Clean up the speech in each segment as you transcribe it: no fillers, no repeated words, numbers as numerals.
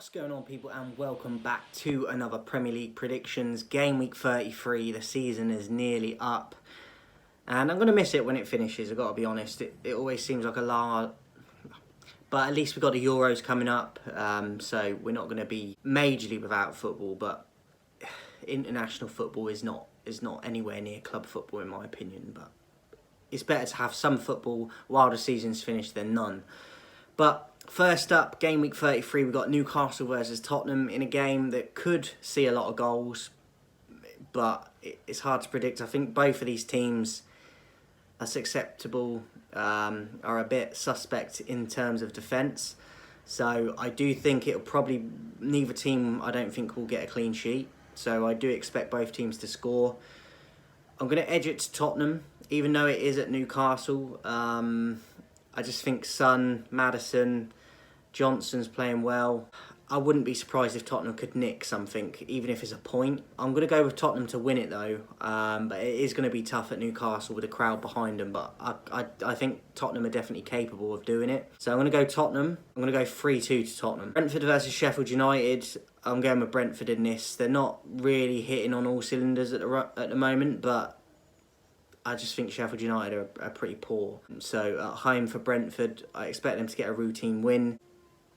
What's going on, people, and welcome back to another Premier League predictions. Game week 33, the season is nearly up, and I'm going to miss it when it finishes, I've got to be honest. It always seems like a lot, but at least we've got the Euros coming up, so we're not going to be majorly without football, but international football is not anywhere near club football in my opinion, but it's better to have some football while the season's finished than none. But first up, game week 33, we've got Newcastle versus Tottenham in a game that could see a lot of goals, but it's hard to predict. I think both of these teams are acceptable, are a bit suspect in terms of defence. So I do think it'll probably, neither team I don't think will get a clean sheet. So I do expect both teams to score. I'm going to edge it to Tottenham, even though it is at Newcastle. I just think Son, Maddison, Johnson's playing well. I wouldn't be surprised if Tottenham could nick something, even if it's a point. I'm going to go with Tottenham to win it though, but it is going to be tough at Newcastle with a crowd behind them, but I think Tottenham are definitely capable of doing it. So I'm going to go Tottenham. I'm going to go 3-2 to Tottenham. Brentford versus Sheffield United. I'm going with Brentford in this. They're not really hitting on all cylinders at the moment, but I just think Sheffield United are pretty poor. So at home for Brentford, I expect them to get a routine win.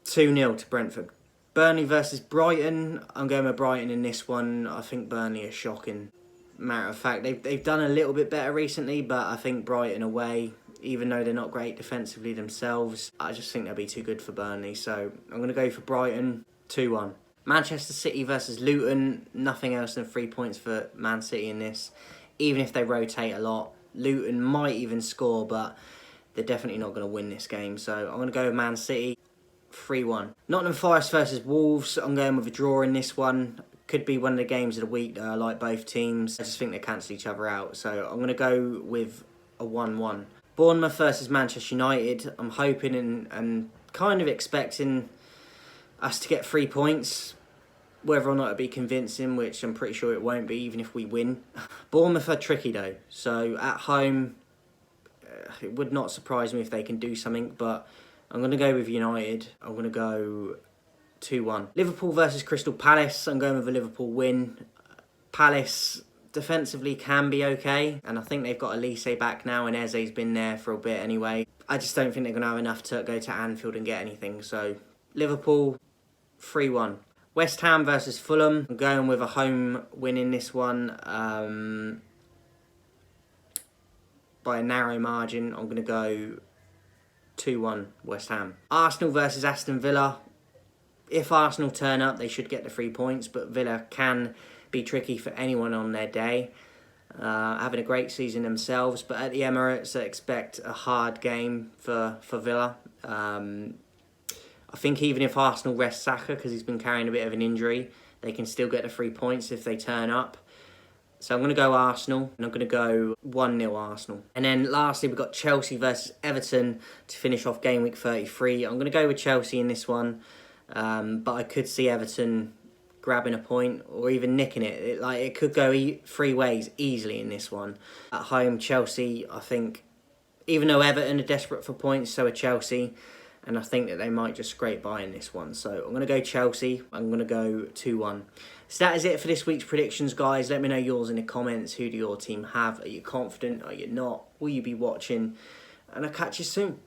2-0 to Brentford. Burnley versus Brighton. I'm going with Brighton in this one. I think Burnley are shocking. Matter of fact, they've done a little bit better recently, but I think Brighton away, even though they're not great defensively themselves, I just think they'll be too good for Burnley. So I'm going to go for Brighton, 2-1. Manchester City versus Luton. Nothing else than 3 points for Man City in this. Even if they rotate a lot, Luton might even score, but they're definitely not going to win this game. So I'm going to go with Man City, 3-1. Nottingham Forest versus Wolves. I'm going with a draw in this one. Could be one of the games of the week that I like both teams. I just think they cancel each other out. So I'm going to go with a 1-1. Bournemouth versus Manchester United. I'm hoping and kind of expecting us to get 3 points. Whether or not it'll be convincing, which I'm pretty sure it won't be, even if we win. Bournemouth are tricky though, so at home, it would not surprise me if they can do something, but I'm going to go with United. I'm going to go 2-1. Liverpool versus Crystal Palace. I'm going with a Liverpool win. Palace defensively can be okay, and I think they've got Elise back now, and Eze's been there for a bit anyway. I just don't think they're going to have enough to go to Anfield and get anything, so Liverpool, 3-1. West Ham versus Fulham. I'm going with a home win in this one by a narrow margin. I'm going to go 2-1 West Ham. Arsenal versus Aston Villa. If Arsenal turn up, they should get the 3 points, but Villa can be tricky for anyone on their day. Having a great season themselves, but at the Emirates, I expect a hard game for Villa. I think even if Arsenal rest Saka, because he's been carrying a bit of an injury, they can still get the 3 points if they turn up. So I'm going to go Arsenal, and I'm going to go 1-0 Arsenal. And then lastly, we've got Chelsea versus Everton to finish off game week 33. I'm going to go with Chelsea in this one, but I could see Everton grabbing a point or even nicking it. It could go 3 ways easily in this one. At home, Chelsea, I think, even though Everton are desperate for points, so are Chelsea. And I think that they might just scrape by in this one. So I'm going to go Chelsea. I'm going to go 2-1. So that is it for this week's predictions, guys. Let me know yours in the comments. Who do your team have? Are you confident? Are you not? Will you be watching? And I'll catch you soon.